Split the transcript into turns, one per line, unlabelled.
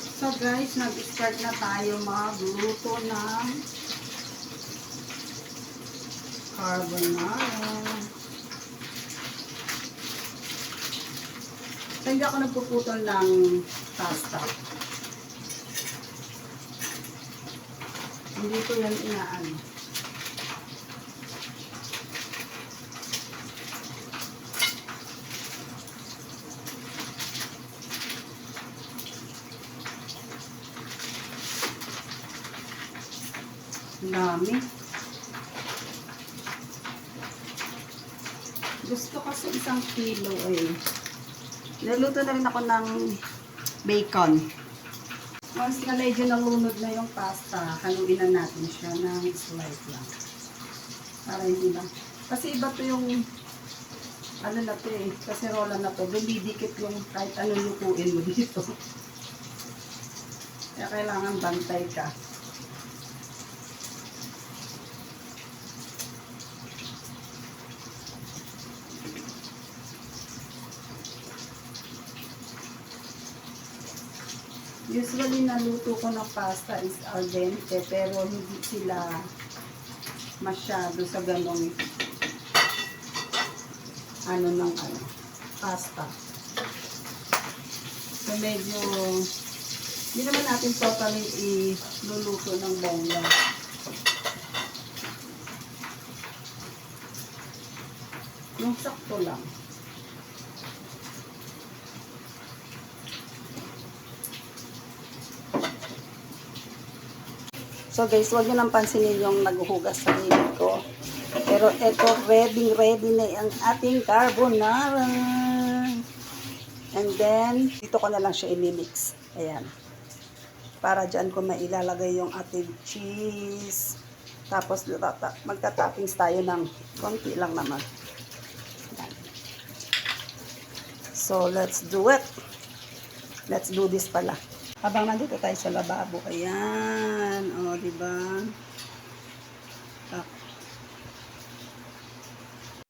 So guys, nag-start na tayo magluto ng carbonara. So, hindi ako nagpuputol ng pasta. Hindi ko yan inaano. Dami. Gusto kasi 1 kilo eh. Niluto na rin ako ng bacon. Once na medyo nalunod na yung pasta, haluin na natin siya ng slice lang. Para hindi lang. Kasi iba to yung ano na to eh, kaserola na to. Dumidikit yung kahit anong lutuin mo dito. Kaya kailangan bantay ka. Usually, naluto ko ng pasta is al dente, pero hindi sila masyado sa ganong pasta. So, medyo, hindi naman natin totally iluluto ng bongga. Yung sakto lang. So guys, huwag nyo nang pansinin yung naghuhugas sa lilit ko. Pero eto, ready na ang ating carbonara. And then, dito ko na lang siya i-mix. Ayan. Para dyan ko mailalagay yung ating cheese. Tapos, magta-toppings tayo ng konti lang naman. Ayan. So, let's do it. Let's do this pala. Habang nandito tayo sa lababo, ayan, o, diba?